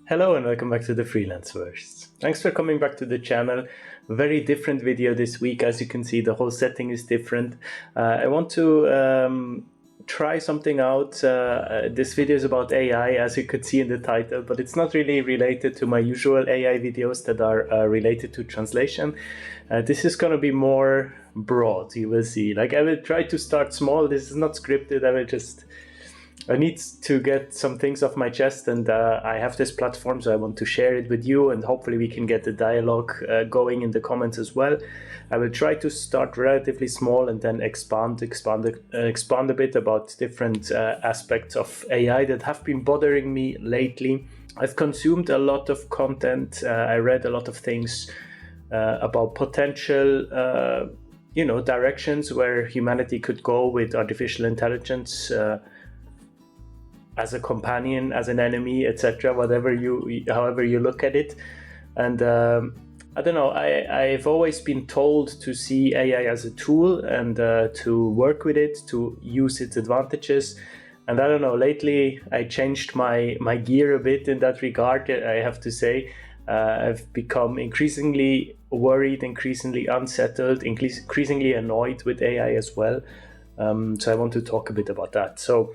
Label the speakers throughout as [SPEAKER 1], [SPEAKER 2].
[SPEAKER 1] Hello and welcome back to the Freelance verse. Thanks for coming back to the channel. Very different video this week. As you can see, the whole setting is different. I want to try something out. This video is about AI, as you could see in the title, but it's not really related to my usual AI videos that are related to translation. This is going to be more broad, you will see. Like, I will try to start small. This is not scripted. I need to get some things off my chest, and I have this platform, so I want to share it with you, and hopefully we can get the dialogue going in the comments as well. I will try to start relatively small and then expand a bit about different aspects of AI that have been bothering me lately. I've consumed a lot of content. I read a lot of things about potential directions where humanity could go with artificial intelligence, as a companion, as an enemy, etc., however you look at it. And I don't know, I've always been told to see AI as a tool and to work with it, to use its advantages. And I don't know, lately I changed my gear a bit in that regard, I have to say. I've become increasingly worried, increasingly unsettled, increasingly annoyed with AI as well. So I want to talk a bit about that. So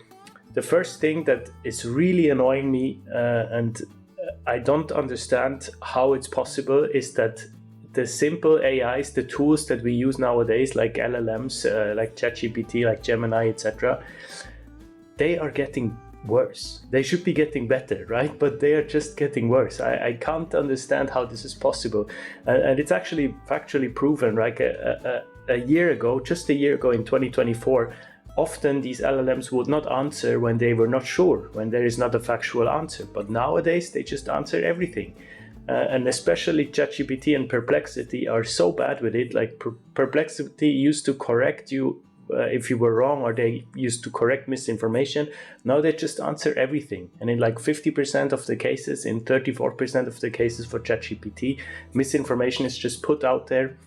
[SPEAKER 1] the first thing that is really annoying me, and I don't understand how it's possible, is that the simple AIs, the tools that we use nowadays, like LLMs, like ChatGPT, like Gemini, etc., they are getting worse. They should be getting better, right? But they are just getting worse. I can't understand how this is possible. And it's actually factually proven. Like just a year ago in 2024, often these LLMs would not answer when they were not sure, when there is not a factual answer. But nowadays, they just answer everything. And especially ChatGPT and Perplexity are so bad with it. Like Perplexity used to correct you if you were wrong, or they used to correct misinformation. Now they just answer everything. And in like 50% of the cases, in 34% of the cases for ChatGPT, misinformation is just put out there.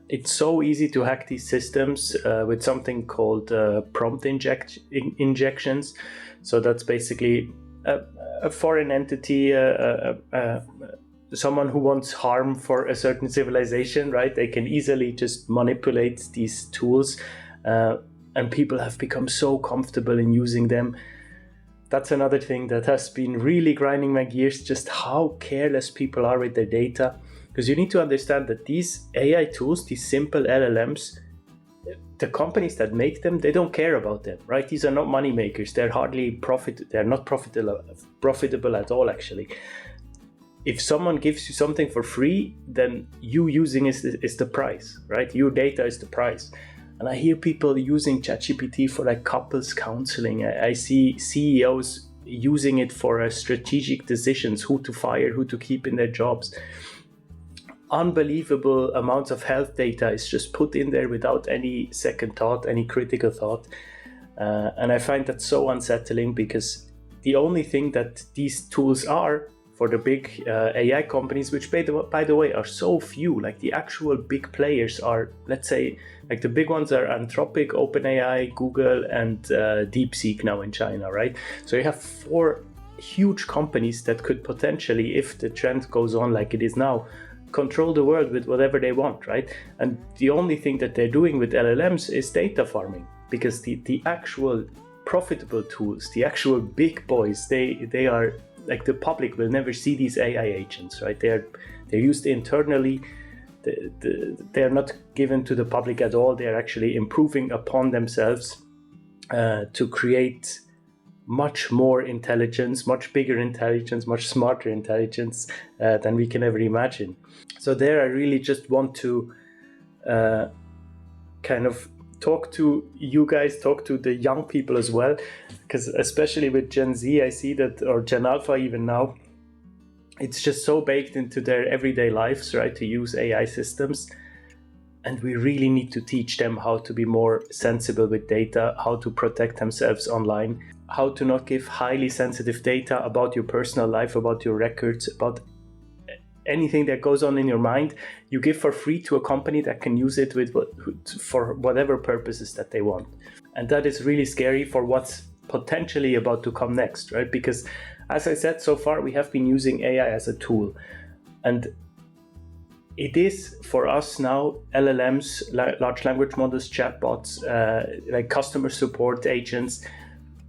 [SPEAKER 1] It's so easy to hack these systems with something called prompt injections. So that's basically a foreign entity, someone who wants harm for a certain civilization, right? They can easily just manipulate these tools, and people have become so comfortable in using them. That's another thing that has been really grinding my gears, just how careless people are with their data. Because you need to understand that these AI tools, these simple LLMs, the companies that make them, they don't care about them, right? These are not money makers. They're not profitable at all, actually. If someone gives you something for free, then you using is the price, right? Your data is the price. And I hear people using ChatGPT for like couples counseling. I see CEOs using it for strategic decisions, who to fire, who to keep in their jobs. Unbelievable amounts of health data is just put in there without any second thought, any critical thought. And I find that so unsettling, because the only thing that these tools are for the big AI companies, which by the way are so few, like the actual big players are, let's say, like the big ones are Anthropic, OpenAI, Google, and DeepSeek now in China, right? So you have 4 huge companies that could potentially, if the trend goes on like it is now, control the world with whatever they want, right? And the only thing that they're doing with LLMs is data farming, because the actual profitable tools, the actual big boys, they are like, the public will never see these AI agents, right? They're used internally. They're not given to the public at all. They're actually improving upon themselves to create much more intelligence, much bigger intelligence, much smarter intelligence than we can ever imagine. So there I really just want to kind of talk to you guys, talk to the young people as well, because especially with Gen Z, I see that, or Gen Alpha even now, it's just so baked into their everyday lives, right, to use AI systems. And we really need to teach them how to be more sensible with data, how to protect themselves online, how to not give highly sensitive data about your personal life, about your records, about anything that goes on in your mind. You give for free to a company that can use it for whatever purposes that they want. And that is really scary for what's potentially about to come next, right? Because as I said, so far we have been using AI as a tool, and it is for us now, LLMs, large language models, chatbots, like customer support agents,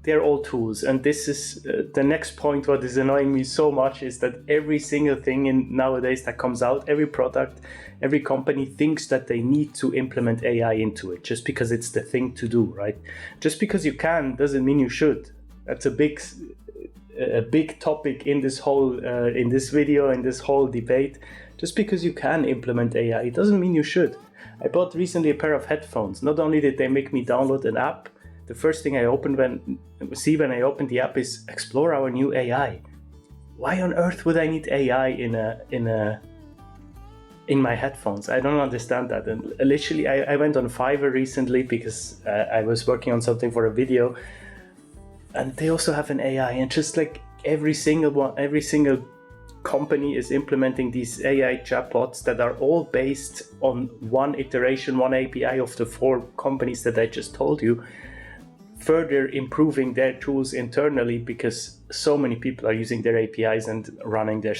[SPEAKER 1] they're all tools. And this is the next point. What is annoying me so much is that every single thing nowadays that comes out, every product, every company thinks that they need to implement AI into it just because it's the thing to do, right? Just because you can doesn't mean you should. That's a big topic in this whole, in this video, in this whole debate. Just because you can implement AI, it doesn't mean you should. I bought recently a pair of headphones. Not only did they make me download an app, the first thing I opened when I opened the app is explore our new AI. Why on earth would I need AI in my headphones? I don't understand that. And literally, I went on Fiverr recently because I was working on something for a video, and they also have an AI. And just like every single company is implementing these AI chatbots that are all based on one iteration, one API of the 4 companies that I just told you, further improving their tools internally because so many people are using their APIs and running their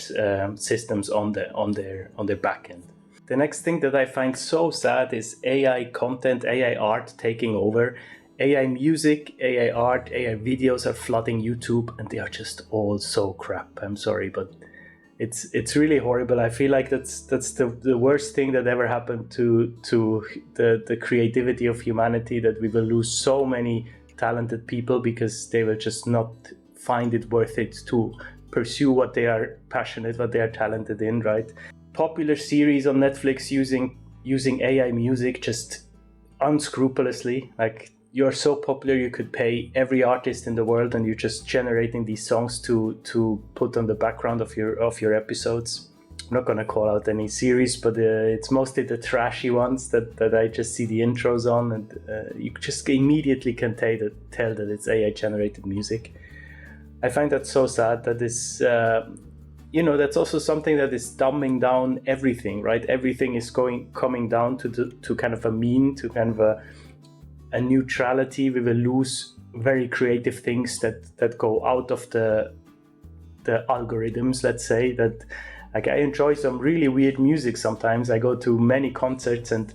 [SPEAKER 1] systems on their backend. The next thing that I find so sad is AI content, AI art taking over. AI music, AI art, AI videos are flooding YouTube, and they are just all so crap. I'm sorry, but it's really horrible. I feel like that's the worst thing that ever happened to the creativity of humanity, that we will lose so many talented people because they will just not find it worth it to pursue what they are passionate, what they are talented in, right? Popular series on Netflix using AI music just unscrupulously. Like, you're so popular you could pay every artist in the world and you're just generating these songs to put on the background of your episodes. I'm not going to call out any series, but it's mostly the trashy ones that I just see the intros on, and you just immediately can tell that it's AI generated music. I find that so sad. That is, that's also something that is dumbing down everything, right? Everything is coming down to kind of a mean, to kind of a neutrality. We will lose very creative things that go out of the algorithms, let's say. That, like, I enjoy some really weird music sometimes. I go to many concerts, and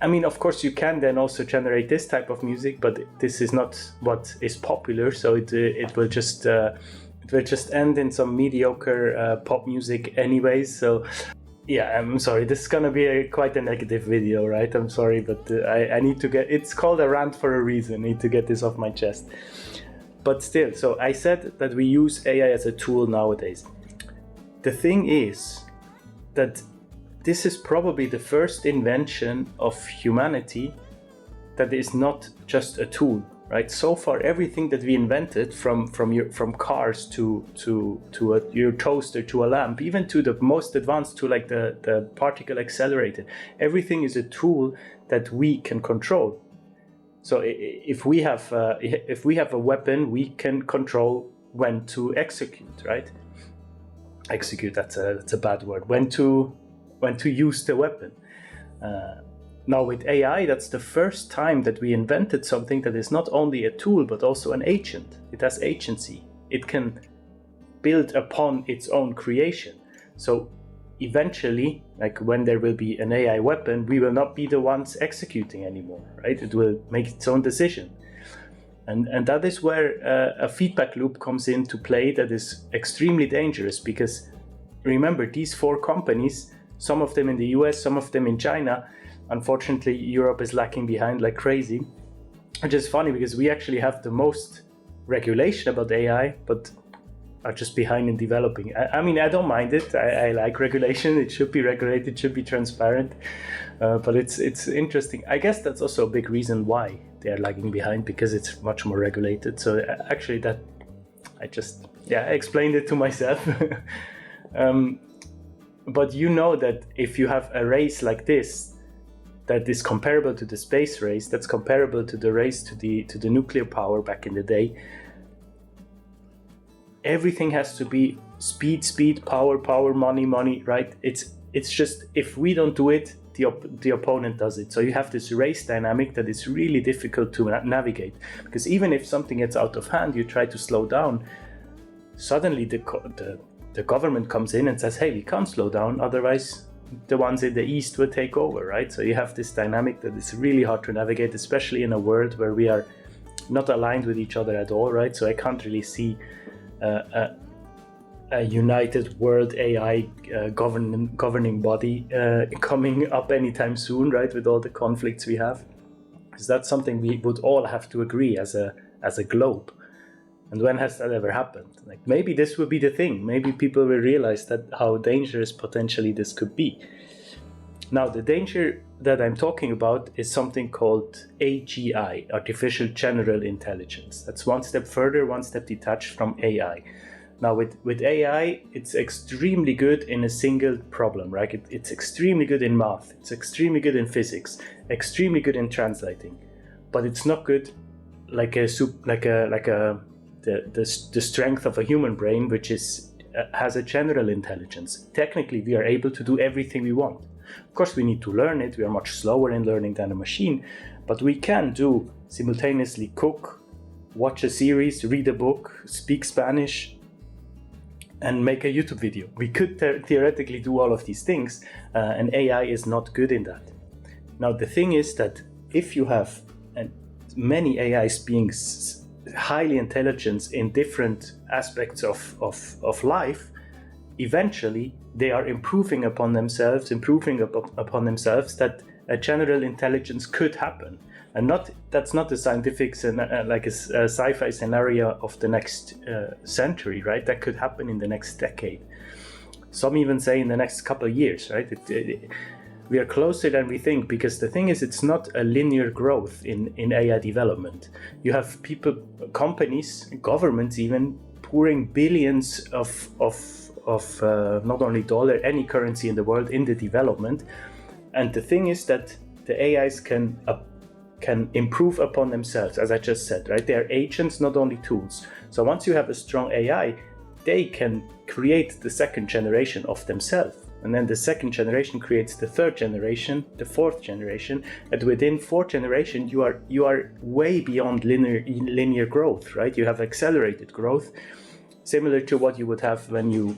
[SPEAKER 1] I mean, of course you can then also generate this type of music, but this is not what is popular, so it will just end in some mediocre pop music anyways. So yeah, I'm sorry, this is gonna be quite a negative video, right? I'm sorry, but I need to it's called a rant for a reason. I need to get this off my chest. But still, so I said that we use AI as a tool nowadays. The thing is that this is probably the first invention of humanity that is not just a tool, right? So far, everything that we invented, from cars to your toaster to a lamp, even to the most advanced, to like the particle accelerator, everything is a tool that we can control. So if we have a weapon, we can control when to execute, right? Execute, that's a bad word. When to use the weapon. Now with AI, that's the first time that we invented something that is not only a tool but also an agent. It has agency. It can build upon its own creation. So eventually, like when there will be an AI weapon, we will not be the ones executing anymore, right? It will make its own decision. And that is where a feedback loop comes into play that is extremely dangerous, because remember, these 4 companies, some of them in the US, some of them in China, unfortunately Europe is lacking behind like crazy, which is funny because we actually have the most regulation about AI, but are just behind in developing. I mean, I don't mind it. I like regulation. It should be regulated, it should be transparent, but it's interesting. I guess that's also a big reason why they are lagging behind, because it's much more regulated. So actually that, I explained it to myself. But you know that if you have a race like this, that is comparable to the space race, that's comparable to the race to the nuclear power back in the day, everything has to be speed, power, money, right? It's just, if we don't do it, the opponent does it. So you have this race dynamic that is really difficult to navigate, because even if something gets out of hand, you try to slow down, suddenly the government comes in and says, hey, we can't slow down, otherwise the ones in the East will take over, right? So you have this dynamic that is really hard to navigate, especially in a world where we are not aligned with each other at all, right? So I can't really see a united world AI governing body coming up anytime soon, right? With all the conflicts we have, because that's something we would all have to agree as a globe. And when has that ever happened? Like, maybe this will be the thing. Maybe people will realize that how dangerous potentially this could be. Now, the danger that I'm talking about is something called AGI, Artificial General Intelligence. That's one step further, one step detached from AI. Now, with AI, it's extremely good in a single problem, right? It's extremely good in math. It's extremely good in physics. Extremely good in translating, but it's not good like the strength of a human brain, which has a general intelligence. Technically, we are able to do everything we want. Of course, we need to learn it. We are much slower in learning than a machine, but we can do simultaneously cook, watch a series, read a book, speak Spanish, and make a YouTube video. We could theoretically do all of these things, and AI is not good in that. Now, the thing is that if you have many AIs being highly intelligent in different aspects of life, eventually they are improving upon themselves, that a general intelligence could happen. And that's not a scientific, like a sci-fi scenario of the next century, right? That could happen in the next decade. Some even say in the next couple of years, right? We are closer than we think, because the thing is, it's not a linear growth in AI development. You have people, companies, governments even, pouring billions of not only dollar, any currency in the world, in the development. And the thing is that the AIs can improve upon themselves, as I just said, right? They are agents, not only tools. So once you have a strong AI, they can create the second generation of themselves. And then the second generation creates the third generation, the fourth generation. And within fourth generation, you are way beyond linear growth, right? You have accelerated growth, similar to what you would have when you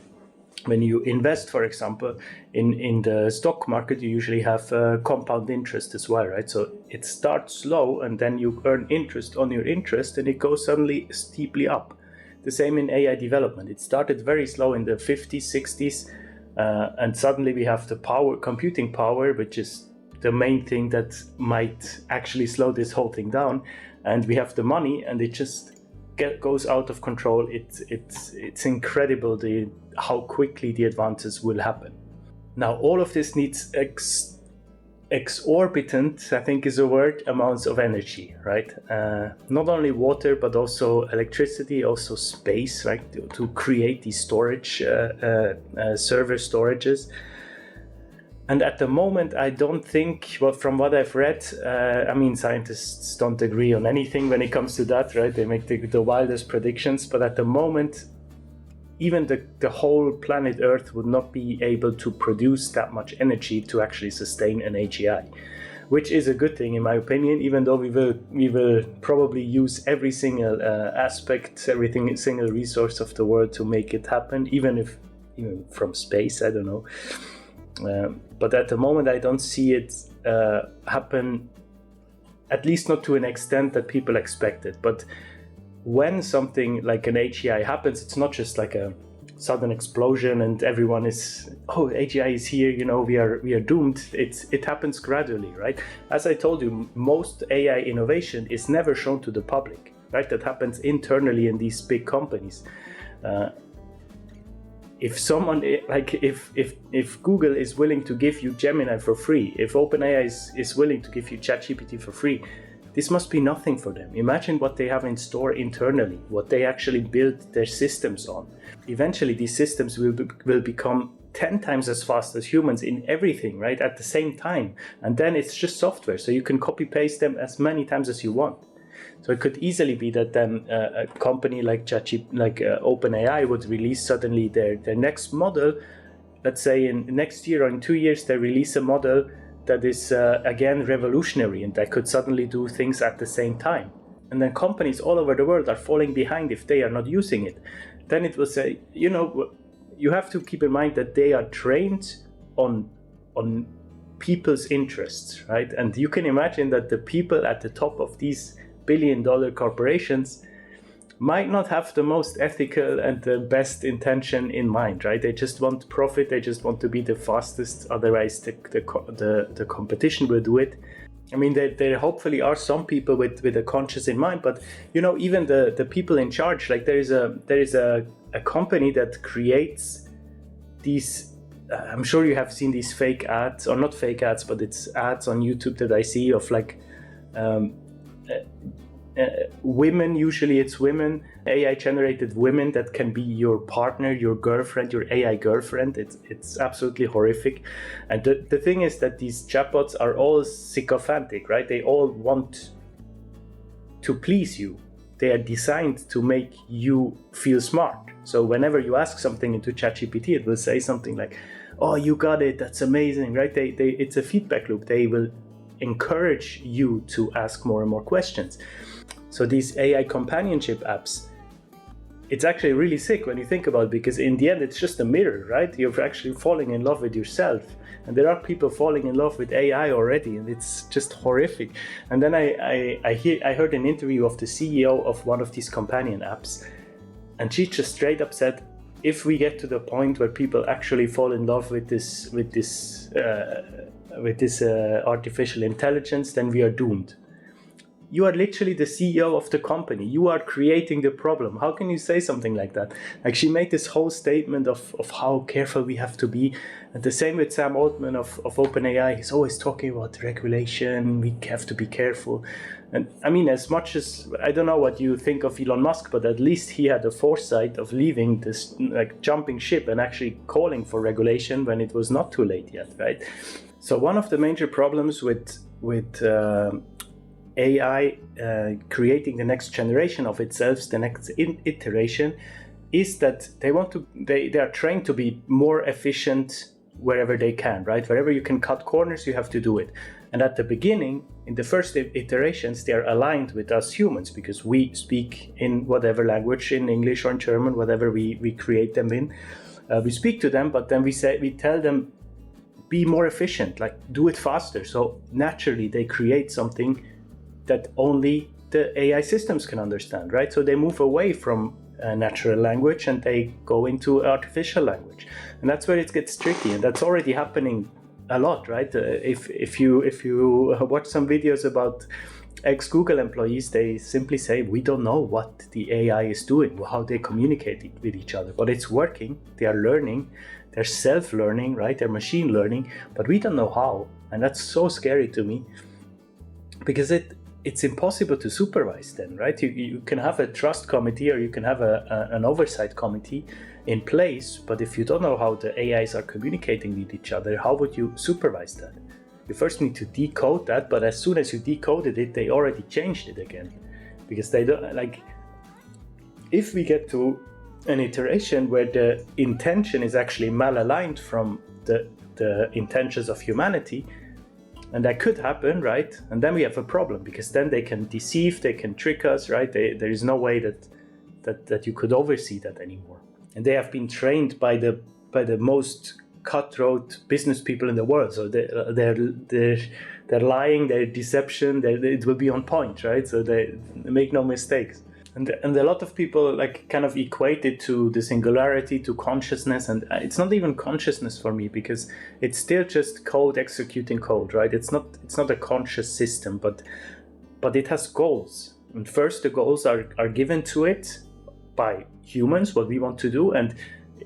[SPEAKER 1] invest, for example, in the stock market. You usually have compound interest as well, right? So it starts slow, and then you earn interest on your interest, and it goes suddenly steeply up. The same in AI development. It started very slow in the 50s, 60s, and suddenly we have the computing power, which is the main thing that might actually slow this whole thing down. And we have the money, and it just goes out of control. It's incredible how quickly the advances will happen. Now, all of this needs exorbitant, I think is a word, amounts of energy, right? Not only water, but also electricity, also space, right? To create these storage, server storages. And at the moment, I don't think, well, from what I've read, scientists don't agree on anything when it comes to that, right? They make the wildest predictions, but at the moment, even the whole planet Earth would not be able to produce that much energy to actually sustain an AGI, which is a good thing in my opinion, even though we will probably use every single aspect, every single resource of the world to make it happen, even from space, I don't know. But at the moment, I don't see it happen, at least not to an extent that people expected. But when something like an AGI happens, it's not just like a sudden explosion and everyone is, AGI is here, we are doomed. It happens gradually, right? As I told you, most AI innovation is never shown to the public, right? That happens internally in these big companies. If someone, like if Google is willing to give you Gemini for free, if OpenAI is willing to give you ChatGPT for free, this must be nothing for them. Imagine what they have in store internally, what they actually build their systems on. Eventually, these systems will become 10 times as fast as humans in everything, right? At the same time. And then it's just software, so you can copy paste them as many times as you want. So it could easily be that then a company like OpenAI would release suddenly their next model. Let's say in next year or in 2 years, they release a model that is again revolutionary and that could suddenly do things at the same time. And then companies all over the world are falling behind if they are not using it. Then it will say, you have to keep in mind that they are trained on people's interests, right? And you can imagine that the people at the top of these billion-dollar corporations might not have the most ethical and the best intention in mind, right? They just want profit. They just want to be the fastest. Otherwise, the competition will do it. I mean, there hopefully are some people with a conscience in mind, but even the people in charge, like there is a company that creates these. I'm sure you have seen these fake ads, or not fake ads, but it's ads on YouTube that I see of like women. Usually it's women, AI generated women that can be your partner, your girlfriend, your AI girlfriend. It's absolutely horrific. And the thing is that these chatbots are all sycophantic, right? They all want to please you. They are designed to make you feel smart. So whenever you ask something into ChatGPT, it will say something like, "Oh, you got it, that's amazing," right? It's a feedback loop. They will encourage you to ask more and more questions. So these AI companionship apps, it's actually really sick when you think about it, because in the end, it's just a mirror, right? You're actually falling in love with yourself. And there are people falling in love with AI already, and it's just horrific. And then I heard an interview of the CEO of one of these companion apps, and she just straight up said, if we get to the point where people actually fall in love with this artificial intelligence, then we are doomed. You are literally the CEO of the company. You are creating the problem. How can you say something like that? Like, she made this whole statement of how careful we have to be. And the same with Sam Altman of OpenAI. He's always talking about regulation. We have to be careful. And I mean, as much as, I don't know what you think of Elon Musk, but at least he had the foresight of leaving this, like, jumping ship and actually calling for regulation when it was not too late yet, right? So one of the major problems with AI creating the next generation of itself, the next iteration, is that they are trained to be more efficient wherever they can, right? Wherever you can cut corners, you have to do it. And at the beginning, in the first iterations, they are aligned with us humans, because we speak in whatever language, in English or in German, whatever we create them in. We speak to them, but then we tell them, be more efficient, like do it faster. So naturally, they create something that only the AI systems can understand, right? So they move away from natural language and they go into artificial language, and that's where it gets tricky. And that's already happening a lot, right? If you watch some videos about ex-Google employees, they simply say, we don't know what the AI is doing, how they communicate with each other, but it's working. They are learning, they're self-learning, right? They're machine learning, but we don't know how. And that's so scary to me, because it's impossible to supervise then, right? You can have a trust committee, or you can have an oversight committee in place, but if you don't know how the AIs are communicating with each other, how would you supervise that? You first need to decode that, but as soon as you decoded it, they already changed it again, because they don't, like, if we get to an iteration where the intention is actually malaligned from the intentions of humanity, and that could happen, right? And then we have a problem, because then they can deceive, they can trick us, right? There is no way that you could oversee that anymore. And they have been trained by the most cutthroat business people in the world. So they're lying, their deception, it will be on point, right? So they make no mistakes. And a lot of people like kind of equate it to the singularity, to consciousness, and it's not even consciousness for me, because it's still just code executing code, right? It's not a conscious system, but it has goals. And first, the goals are given to it by humans, what we want to do, and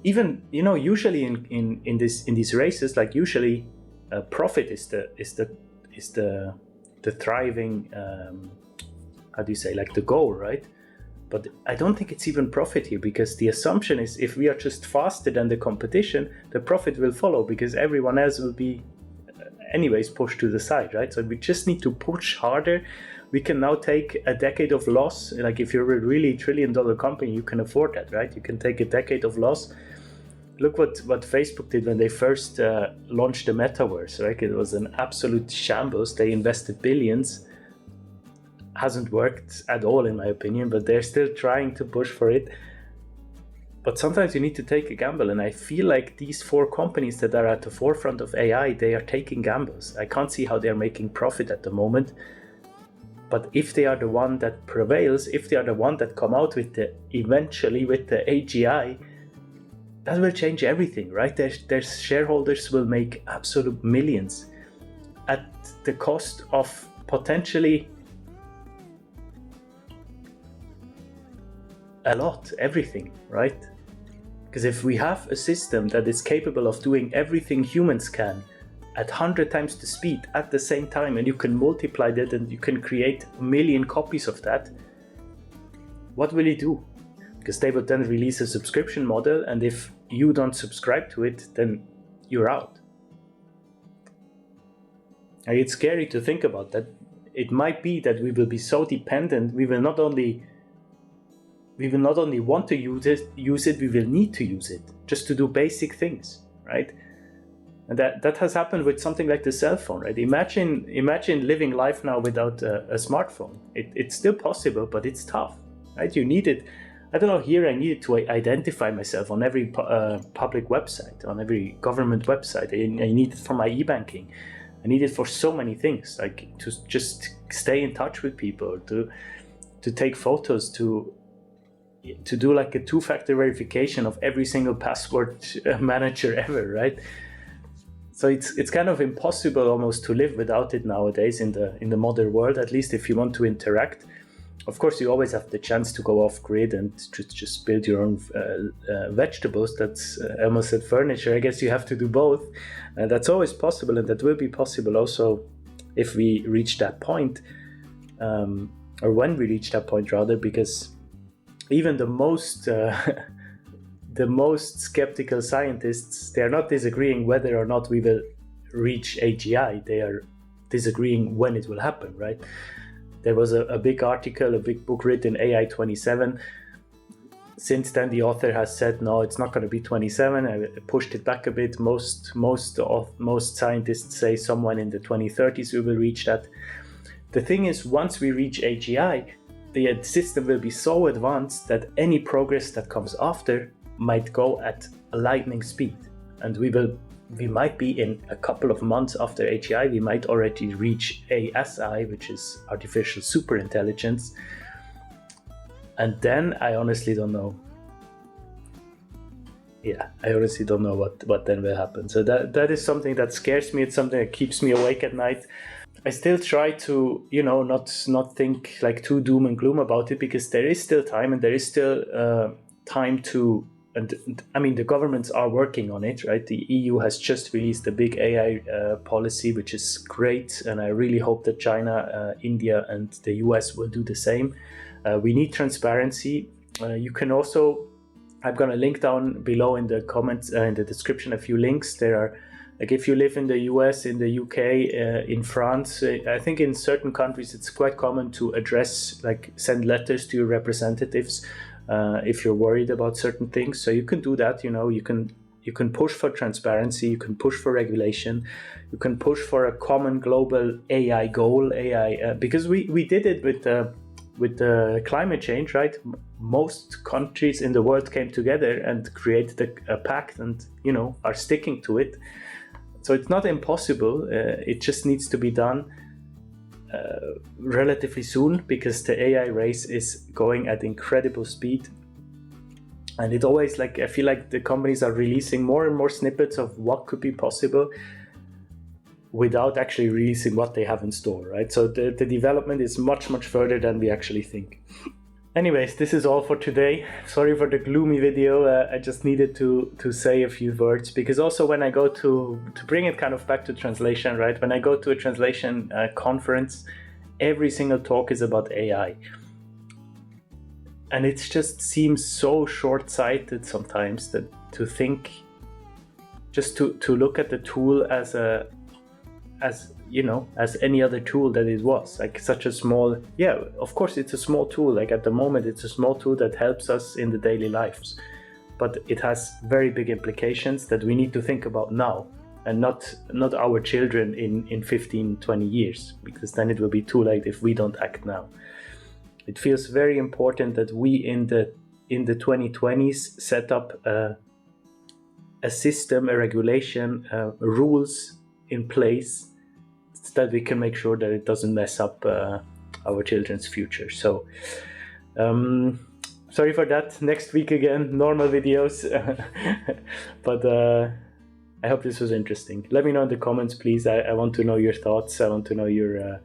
[SPEAKER 1] even usually in these races, like usually profit is the thriving how do you say, like the goal, right? But I don't think it's even profit here, because the assumption is if we are just faster than the competition, the profit will follow, because everyone else will be anyways pushed to the side, right? So we just need to push harder. We can now take a decade of loss. Like if you're a really $1 trillion company, you can afford that, right? You can take a decade of loss look what Facebook did when they first launched the metaverse, right? It was an absolute shambles. They invested billions. Hasn't worked at all, in my opinion, but they're still trying to push for it. But sometimes you need to take a gamble, and I feel like these 4 companies that are at the forefront of AI, they are taking gambles. I can't see how they're making profit at the moment. But if they are the one that prevails, if they are the one that come out with eventually with the AGI, that will change everything, right? Their shareholders will make absolute millions at the cost of potentially a lot, everything, right? Because if we have a system that is capable of doing everything humans can at 100 times the speed at the same time, and you can multiply that and you can create 1 million copies of that, what will you do? Because they would then release a subscription model, and if you don't subscribe to it, then you're out. And it's scary to think about that. It might be that we will be so dependent, we will not only want to use it, we will need to use it just to do basic things, right? And that has happened with something like the cell phone, right? Imagine living life now without a smartphone. It's still possible, but it's tough, right? You need it. I don't know, here I needed to identify myself on every public website, on every government website. I need it for my e-banking. I need it for so many things, like to just stay in touch with people, to take photos, to do like a 2-factor verification of every single password manager ever, right? So it's kind of impossible almost to live without it nowadays in the modern world, at least if you want to interact. Of course, you always have the chance to go off grid and just build your own vegetables. That's I almost said furniture. I guess you have to do both. That's always possible, and that will be possible also if we reach that point, or when we reach that point rather, because even the most skeptical scientists, they are not disagreeing whether or not we will reach AGI. They are disagreeing when it will happen, right? There was a big article, a big book written, AI 27. Since then, the author has said, no, it's not going to be 27. I pushed it back a bit. Most scientists say someone in the 2030s we will reach that. The thing is, once we reach AGI, the system will be so advanced that any progress that comes after might go at a lightning speed, and we might be in a couple of months after AGI, we might already reach ASI, which is artificial superintelligence, and then I honestly don't know. Yeah, I honestly don't know what then will happen. So that is something that scares me. It's something that keeps me awake at night. I still try to, not think like too doom and gloom about it, because there is still time, and there is still time to. And I mean, the governments are working on it, right? The EU has just released a big AI policy, which is great. And I really hope that China, India, and the US will do the same. We need transparency. You can also, I'm going to link down below in the comments, in the description, a few links. There are, like if you live in the US, in the UK, in France, I think in certain countries, it's quite common to send letters to your representatives if you're worried about certain things. So you can do that. You can push for transparency, you can push for regulation, you can push for a common global AI goal, because we did it with the climate change, right? Most countries in the world came together and created a pact, and are sticking to it. So it's not impossible. It just needs to be done relatively soon, because the AI race is going at incredible speed, and it always I feel like the companies are releasing more and more snippets of what could be possible without actually releasing what they have in store, right? So the development is much further than we actually think. Anyways, this is all for today. Sorry for the gloomy video. I just needed to say a few words, because also when I go to bring it kind of back to translation, right? When I go to a translation conference, every single talk is about AI. And it just seems so short-sighted sometimes that to think, just to look at the tool as any other tool that it was, like such a small, of course it's a small tool. Like at the moment it's a small tool that helps us in the daily lives, but it has very big implications that we need to think about now, and not our children in 15, 20 years, because then it will be too late if we don't act now. It feels very important that we in the 2020s set up a system, a regulation, rules in place so that we can make sure that it doesn't mess up our children's future. So sorry for that. Next week again, normal videos. But I hope this was interesting. Let me know in the comments, please. I want to know your thoughts. I want to know your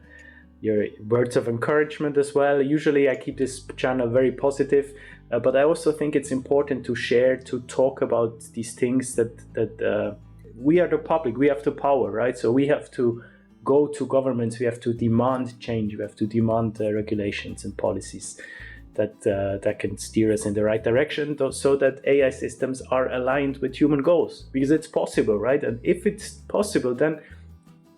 [SPEAKER 1] words of encouragement as well. Usually I keep this channel very positive, but I also think it's important to share, to talk about these things that we are the public, we have the power, right? So we have to go to governments, we have to demand change, we have to demand regulations and policies that can steer us in the right direction, so that AI systems are aligned with human goals, because it's possible, right? And if it's possible, then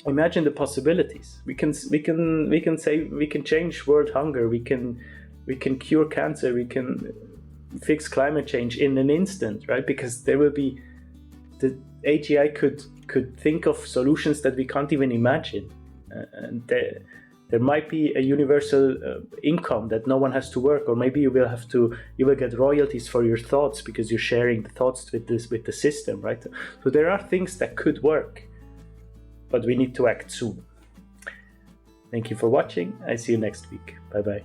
[SPEAKER 1] imagine the possibilities. We can say we can change world hunger, we can cure cancer, we can fix climate change in an instant, right? Because there will be, the AGI could think of solutions that we can't even imagine, and there might be a universal income that no one has to work, or maybe you will get royalties for your thoughts because you're sharing the thoughts with the system, right? So there are things that could work, but we need to act soon. Thank you for watching. I see you next week. Bye bye.